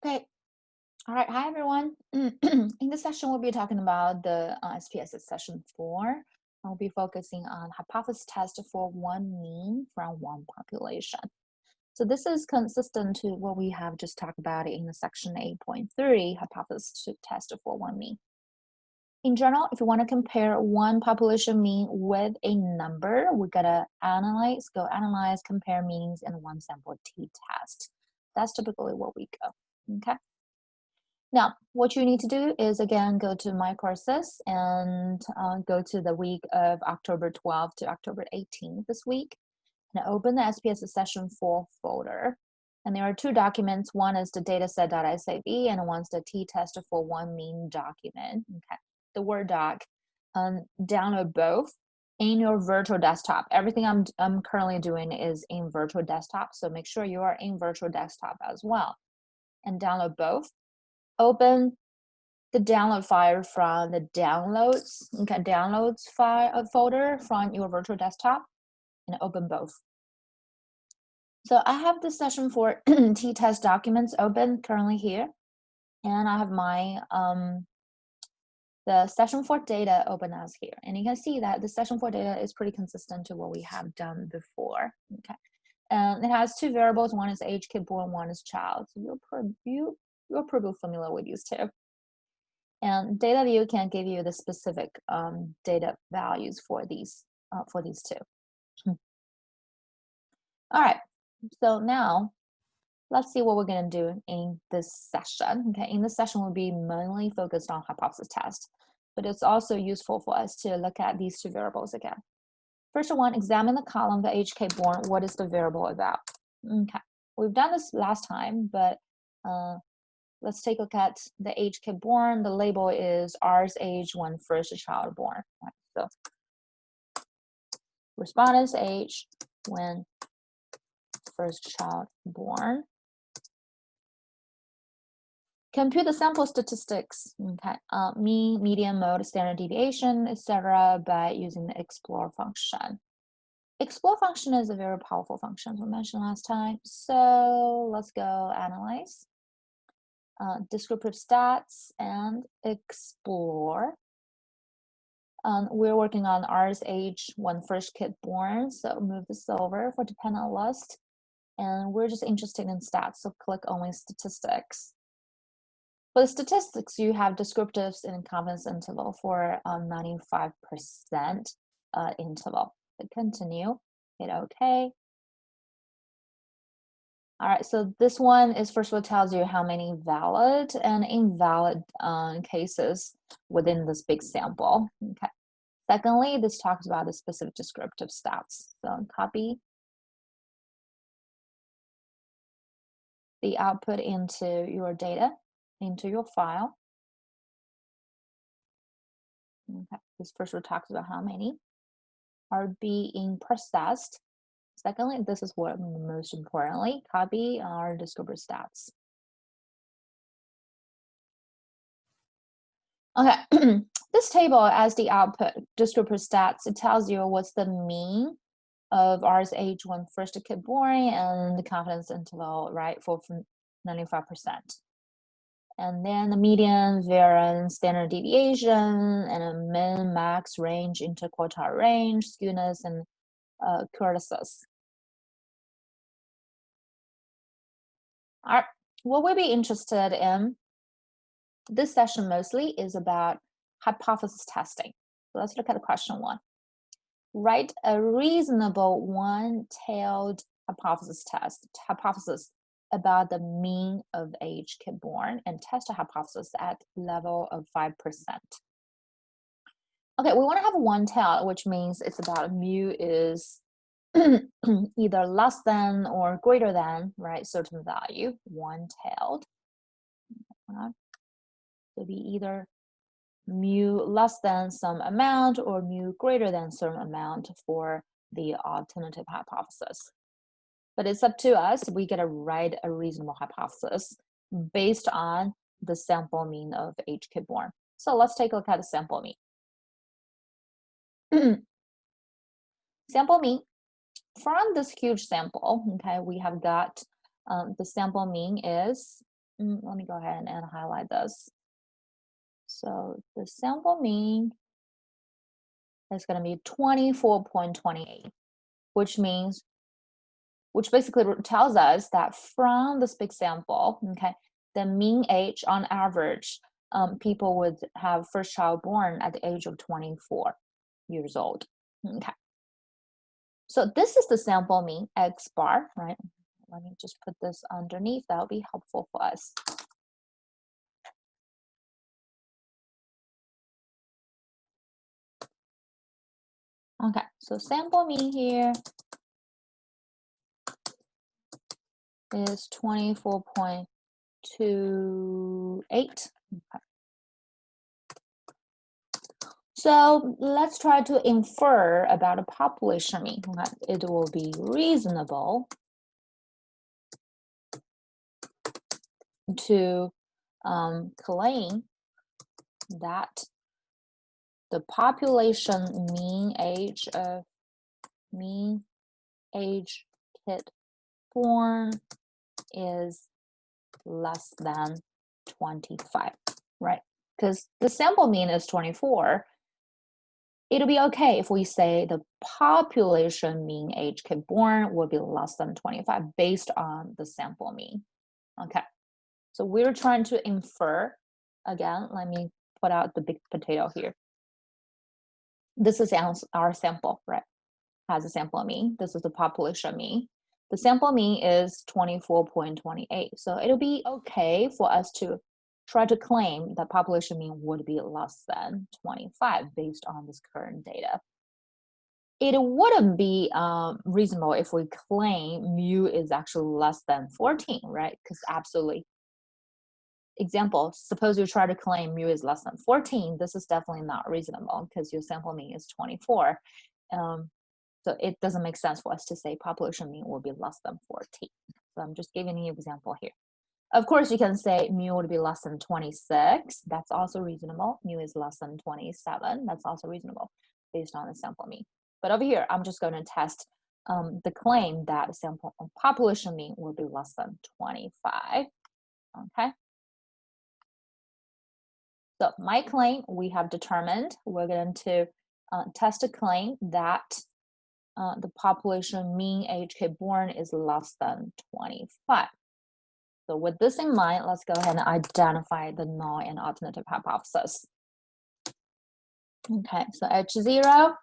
Okay. All right. Hi, everyone. In this session, we'll be talking about the SPSS session 4. I'll be focusing on hypothesis test for one mean from one population. So this is consistent to what we have just talked about in the section 8.3, hypothesis test for one mean. In general, if you want to compare one population mean with a number, we gotta analyze, compare meanings in one sample t-test. That's typically what we go. Okay. Now, what you need to do is again go to My Courses and go to the week of October 12th to October 18th this week, and open the SPSS session 4 folder. And there are two documents. One is the dataset.sav and one's the t-test for one mean document. Okay, the Word doc. Download both in your virtual desktop. Everything I'm currently doing is in virtual desktop, so make sure you are in virtual desktop as well. And download both. Open the download file from the downloads file folder from your virtual desktop and open both. So I have the session for t-test documents open currently here, and I have my the session for data open as here, and you can see that the session for data is pretty consistent to what we have done before. Okay, and it has two variables. One is age kid born, one is child. So you're probably familiar with these two. And data view can give you the specific data values for these two. All right, so now let's see what we're going to do in this session. Okay, in this session we'll be mainly focused on hypothesis test, but it's also useful for us to look at these two variables again. First one, examine the column the HK born. What is the variable about? Okay, we've done this last time, but let's take a look at the age kid born. The label is R's age when first child born. Right, so respondent's age when first child born. Compute the sample statistics, okay, mean, median, mode, standard deviation, etc., by using the explore function. Explore function is a very powerful function we mentioned last time. So let's go analyze. Descriptive stats and explore. We're working on R's age when first kid born, so move this over for dependent list. And we're just interested in stats, so click only statistics. For the statistics, you have descriptives and confidence interval for 95% interval. Click continue, hit OK. All right, so this one is first of all tells you how many valid and invalid cases within this big sample. Okay. Secondly, this talks about the specific descriptive stats. So copy the output into your data, into your file. Okay. This first one talks about how many are being processed. Secondly, this is what most importantly, copy our descriptive stats. Okay, this table as the output, descriptive stats, it tells you what's the mean of R's age when first kid born and the confidence interval, right, for 95%. And then the median, variance, standard deviation, and a min, max, range, interquartile range, skewness, and kurtosis. All right, what we'll be interested in this session mostly is about hypothesis testing. So let's look at question 1. Write a reasonable one-tailed hypothesis about the mean of age kid born and test a hypothesis at level of 5%. Okay, we want to have one tail, which means it's about mu is either less than or greater than, right, certain value, one-tailed. So be either mu less than some amount or mu greater than some amount for the alternative hypothesis. But it's up to us. We get to write a reasonable hypothesis based on the sample mean of age kid born. So let's take a look at the sample mean. Sample mean, from this huge sample, okay, we have got the sample mean is let me go ahead and highlight this. So the sample mean is going to be 24.28, which basically tells us that from this big sample, okay, the mean age on average, people would have first child born at the age of 24 years old. Okay. So this is the sample mean, X bar, right? Let me just put this underneath. That'll be helpful for us. Okay, so sample mean here is 24.28. Okay. So let's try to infer about a population mean. Okay. It will be reasonable to claim that the population mean age kid born is less than 25, right? Because the sample mean is 24. It'll be okay if we say the population mean age kid born will be less than 25 based on the sample mean. Okay, so we're trying to infer. Again, let me put out the big potato here. This is our sample, right? Has a sample mean. This is the population mean. The sample mean is 24.28. So it'll be okay for us to try to claim that population mean would be less than 25 based on this current data. It wouldn't be reasonable if we claim mu is actually less than 14, right? Because absolutely. Example, suppose you try to claim mu is less than 14. This is definitely not reasonable because your sample mean is 24. So it doesn't make sense for us to say population mean will be less than 14. So I'm just giving you an example here. Of course, you can say mu would be less than 26. That's also reasonable. Mu is less than 27. That's also reasonable based on the sample mean. But over here, I'm just going to test the claim that sample population mean will be less than 25. Okay. So my claim, we have determined. We're going to test a claim that the population mean age kid born is less than 25. So with this in mind, let's go ahead and identify the null and alternative hypothesis. Okay, so H0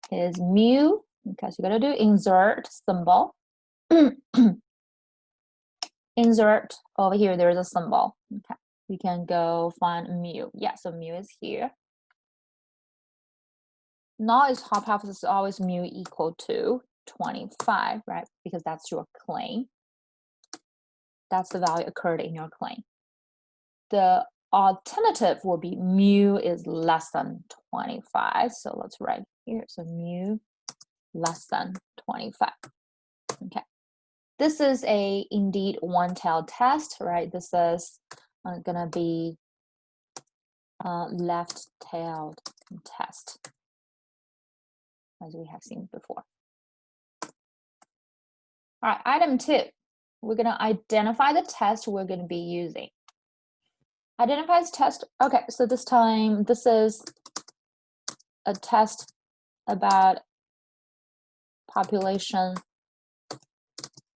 is mu. Okay, so you're going to do insert symbol. Insert over here, there's a symbol. Okay, you can go find mu. Yeah, so mu is here. Null is hypothesis is always mu equal to 25, right? Because that's your claim. That's the value occurred in your claim. The alternative will be mu is less than 25. So let's write here. So mu less than 25. Okay. This is a indeed one-tailed test, right? This is gonna be a left-tailed test, as we have seen before. All right, item 2. We're gonna identify the test we're gonna be using. Identifies test. Okay, so this time this is a test about population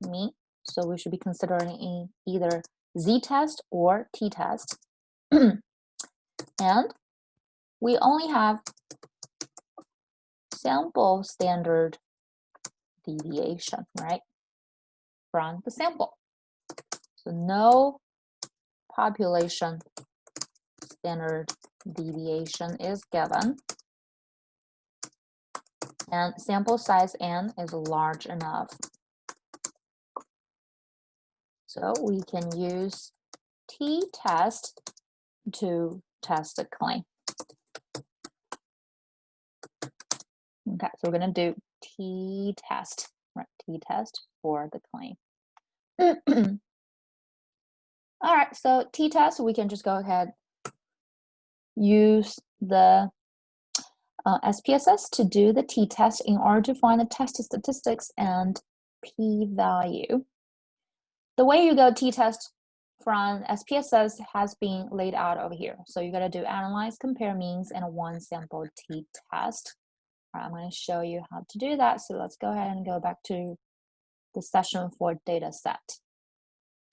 mean. So we should be considering either z-test or t-test. And we only have sample standard deviation, right, from the sample. So no population standard deviation is given. And sample size n is large enough. So we can use t-test to test the claim. Okay, so we're going to do t-test, right? T-test for the claim. All right, so t-test, we can just go ahead, use the SPSS to do the t-test in order to find the test statistics and p-value. The way you go t-test from SPSS has been laid out over here. So you got to do analyze, compare means, and one sample t-test. All right, I'm going to show you how to do that. So let's go ahead and go back to the session for data set.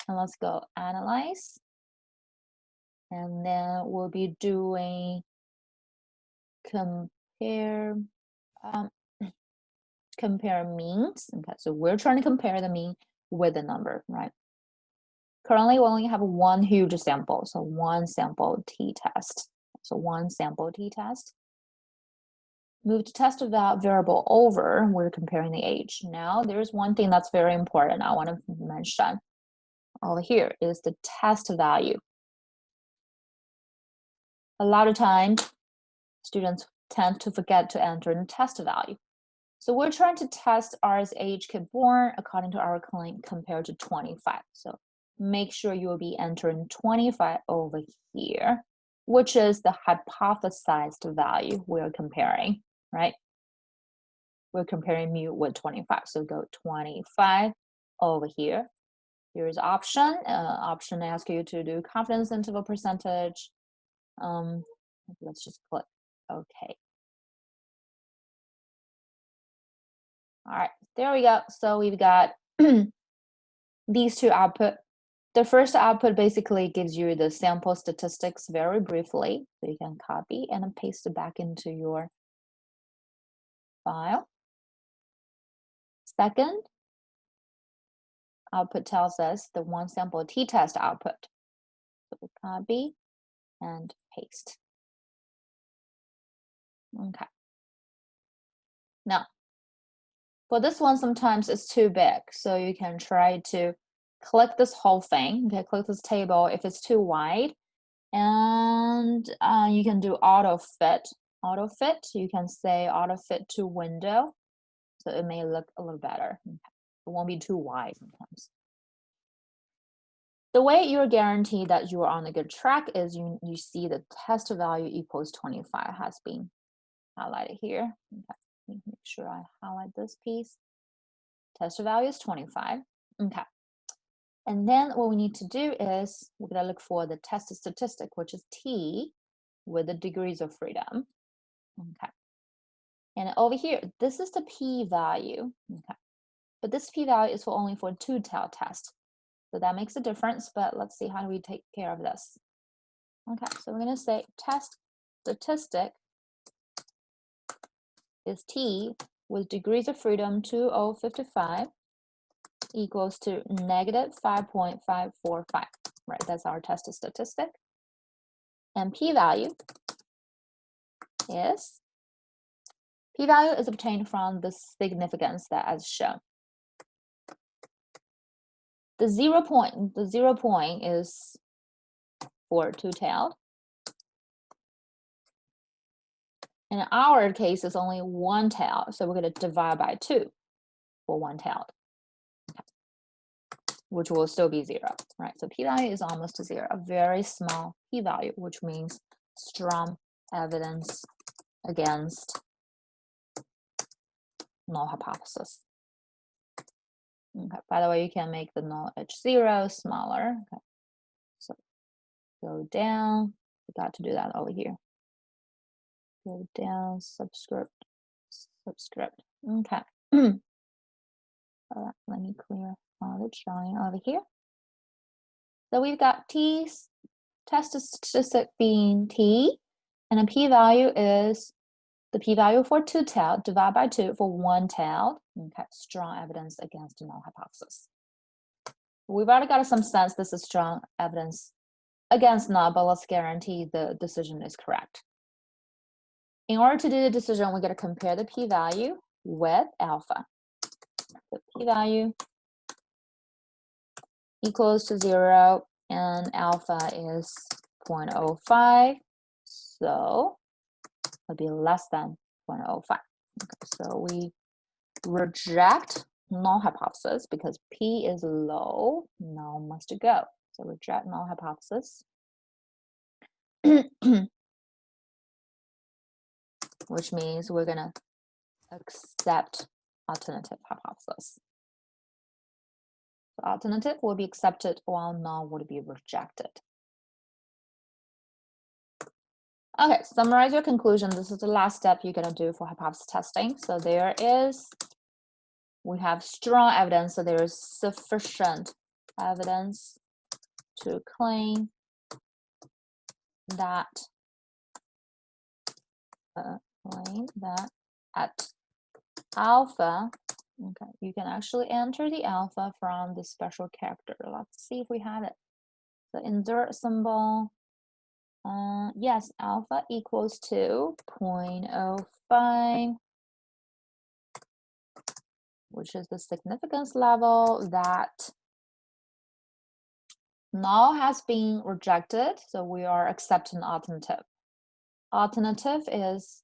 And let's go analyze. And then we'll be doing compare compare means. Okay, so we're trying to compare the mean with the number, right? Currently, we only have one huge sample, so one sample t-test. So one sample t-test. Move to test that variable over, we're comparing the age. Now, there's one thing that's very important I want to mention over here is the test value. A lot of times, students tend to forget to enter in the test value. So we're trying to test R's age kid born according to our claim compared to 25. So make sure you will be entering 25 over here, which is the hypothesized value we're comparing, right? We're comparing mu with 25. So go 25 over here. Here's option. Option asks you to do confidence interval percentage. Let's just click OK. All right, there we go. So we've got these two output. The first output basically gives you the sample statistics very briefly. So you can copy and paste it back into your file. Second output tells us the one sample t-test output. So we copy and paste. Okay. Now, for this one, sometimes it's too big. So you can try to click this whole thing. Okay, click this table if it's too wide. And you can do auto fit. Auto fit, you can say auto fit to window. So it may look a little better. Okay. It won't be too wide sometimes. The way you're guaranteed that you are on a good track is you see the test value equals 25 has been highlighted here. Okay. Make sure I highlight this piece. Test value is 25. Okay. And then what we need to do is we're going to look for the test statistic, which is T with the degrees of freedom. Okay. And over here, this is the p-value. Okay. But this p-value is only for two-tailed test. So that makes a difference, but let's see how do we take care of this. Okay, so we're going to say test statistic is T with degrees of freedom 2055 equals to negative 5.545. Right, that's our test statistic. And p-value is obtained from the significance that is shown. The 0 point is for two-tailed. In our case, it's only one-tailed, so we're going to divide by 2 for one-tailed, which will still be 0, right? So p-value is almost 0, a very small p-value, which means strong evidence against null hypothesis. Okay. By the way, you can make the null H0 smaller. Okay. So go down. Forgot to do that over here. Go down, subscript. Okay. All right, let me clear all the drawing over here. So we've got T test statistic being T, and the p-value is the p-value for two-tailed divided by 2 for one-tailed. Okay, strong evidence against the null hypothesis. We've already got some sense this is strong evidence against null, but let's guarantee the decision is correct. In order to do the decision, we're going to compare the p-value with alpha. The p-value equals to 0, and alpha is 0.05, so it'll be less than 0.05. Okay, so we reject null hypothesis because p is low, null must go. So reject null hypothesis. Which means we're going to accept alternative hypothesis. The alternative will be accepted while null would be rejected. Okay, summarize your conclusion. This is the last step you're going to do for hypothesis testing. So we have strong evidence, so there is sufficient evidence to claim that at alpha, okay, you can actually enter the alpha from the special character. Let's see if we have it. The insert symbol, yes, alpha equals to 0.05, which is the significance level that null has been rejected, so we are accepting alternative. Alternative is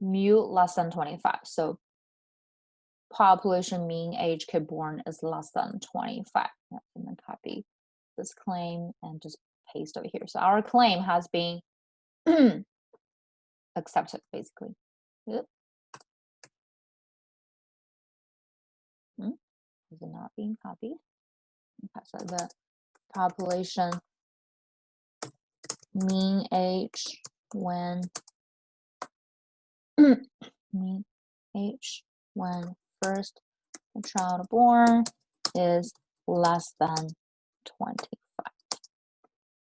mu less than 25, so population mean age kid born is less than 25. I'm going to copy this claim and just paste over here. So our claim has been accepted, basically. Yep. Is it not being copied? Okay, so the population mean age when mean age when first child born is less than 25,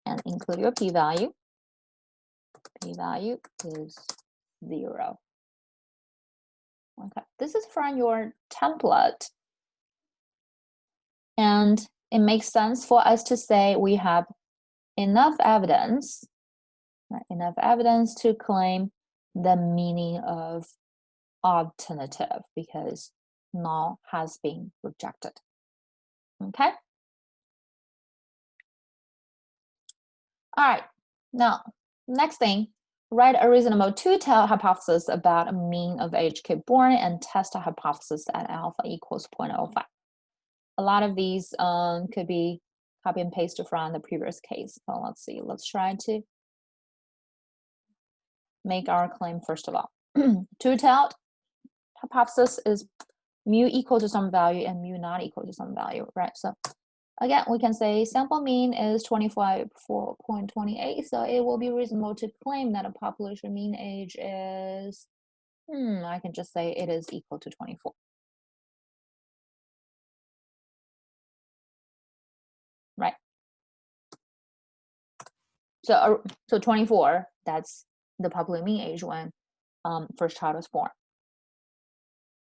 and include your p-value. P-value is 0. Okay, this is from your template, and it makes sense for us to say we have enough evidence, right? Enough evidence to claim the meaning of alternative because null has been rejected. Okay. All right. Now, next thing, write a reasonable two-tailed hypothesis about a mean of age kid born and test a hypothesis at alpha equals 0.05. A lot of these could be copy and paste from the previous case. So let's see. Let's try to make our claim first of all. Two-tailed hypothesis is mu equal to some value and mu not equal to some value, right? So again, we can say sample mean is 24.28, so it will be reasonable to claim that a population mean age is, I can just say it is equal to 24. Right. So 24, that's the population mean age when first child was born.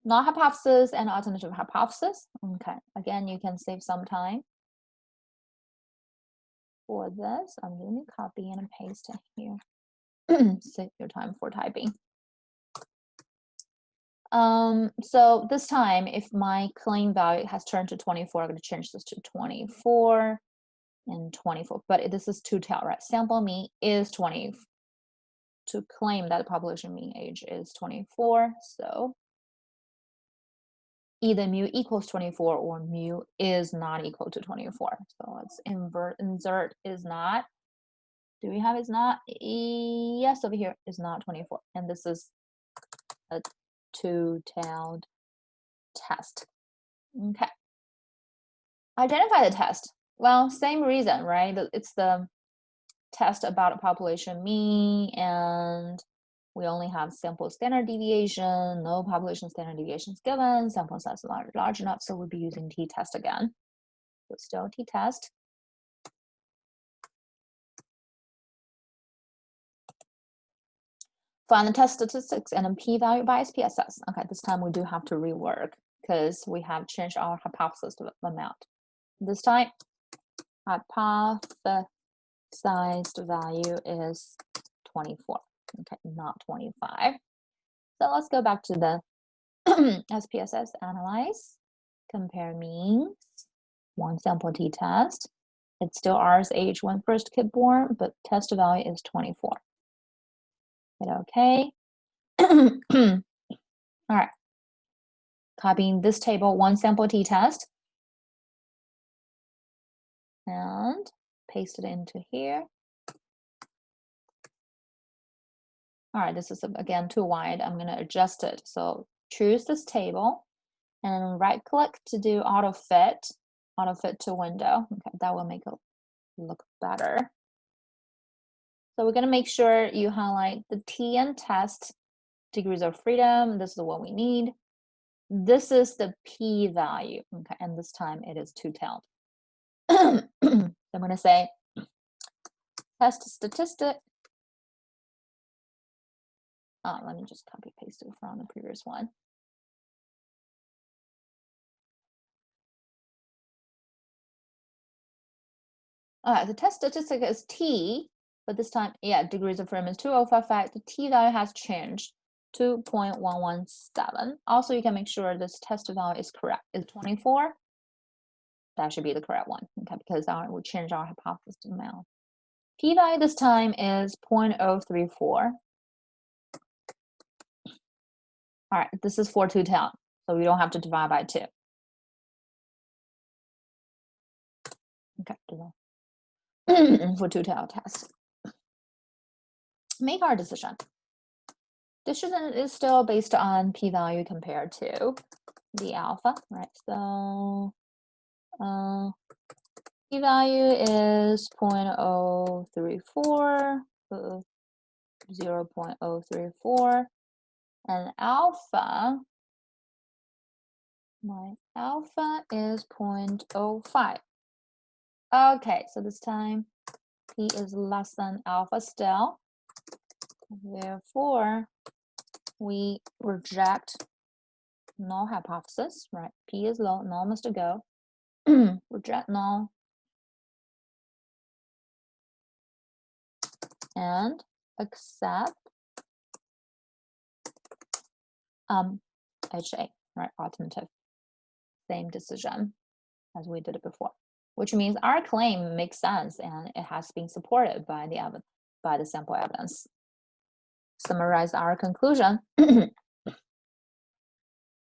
Null hypothesis and alternative hypothesis. Okay, again, you can save some time for this. I'm going to copy and paste it here. Save your time for typing. So this time, if my claim value has turned to 24, I'm going to change this to 24 and 24. But this is two-tailed, right? Sample mean is 20. To claim that the population mean age is 24, so either mu equals 24 or mu is not equal to 24. So let's insert is not. Do we have is not? Yes, over here is not 24. And this is a two-tailed test. Okay. Identify the test. Well, same reason, right? It's the test about a population mean, and we only have sample standard deviation, no population standard deviations given, sample size large enough, so we'll be using t-test again. So still t-test. Find the test statistics and a p-value by SPSS. Okay, this time we do have to rework because we have changed our hypothesis amount. This time, hypothesized value is 24. Okay, not 25. So let's go back to the SPSS analyze, compare means, one sample t-test. It's still R's age when first kid born, but test value is 24. Hit OK. All right. Copying this table, one sample t-test, and paste it into here. All right, this is again too wide. I'm going to adjust it. So choose this table and right click to do auto fit to window. Okay, that will make it look better. So we're going to make sure you highlight the T and test degrees of freedom. This is what we need. This is the P value. Okay, and this time it is two-tailed. So I'm going to say test statistic. Let me just copy paste it from the previous one. All right, the test statistic is T, but this time, yeah, degrees of freedom is 2055. The T value has changed to 0.117. Also, you can make sure this test value is correct. Is 24? That should be the correct one, okay, because we changed our hypothesis amount. P value this time is 0.034. All right, this is for two-tailed, so we don't have to divide by 2. Okay, for two-tailed test. Make our decision. Decision is still based on p-value compared to the alpha, right? So p-value is 0.034, 0.034, and alpha, my alpha is 0.05. Okay, so this time p is less than alpha still. Therefore, we reject null hypothesis, right? P is low, null must go. Reject null. And accept HA, right? Alternative. Same decision as we did it before, which means our claim makes sense and it has been supported by the sample evidence. Summarize our conclusion.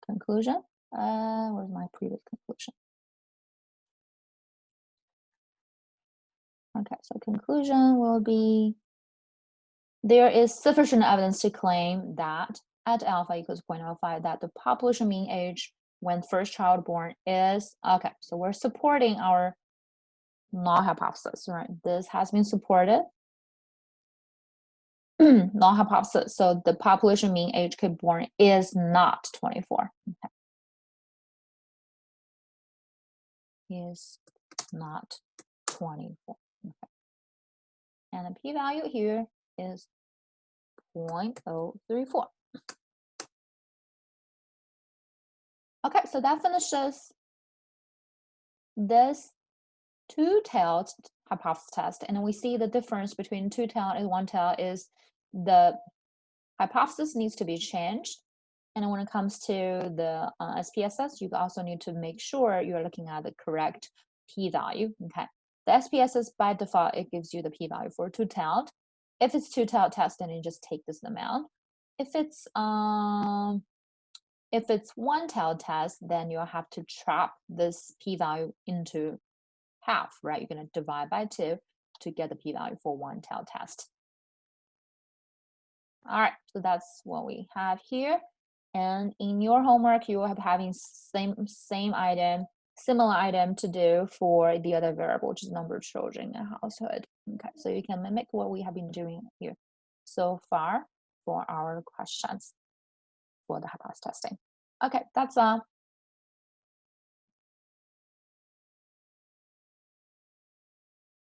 Conclusion. Where's my previous conclusion? Okay, so conclusion will be there is sufficient evidence to claim that at alpha equals 0.05 that the population mean age when first child born is, okay, so we're supporting our null hypothesis, right? This has been supported. Null hypothesis, so the population mean age kid born is not 24. Okay. Is not 24. Okay. And the p-value here is 0.034. Okay, so that finishes this two-tailed hypothesis test, and we see the difference between two-tailed and one-tailed is the hypothesis needs to be changed. And when it comes to the SPSS, you also need to make sure you're looking at the correct p-value. Okay, the SPSS by default it gives you the p-value for two-tailed. If it's two-tailed test, then you just take this amount. If it's one-tailed test, then you'll have to chop this p-value into half, right? You're going to divide by 2 to get the p-value for one-tailed test. All right, so that's what we have here. And in your homework, you will have having same item, similar item to do for the other variable, which is number of children in a household. Okay, so you can mimic what we have been doing here so far for our questions for the hypothesis testing. Okay, that's all.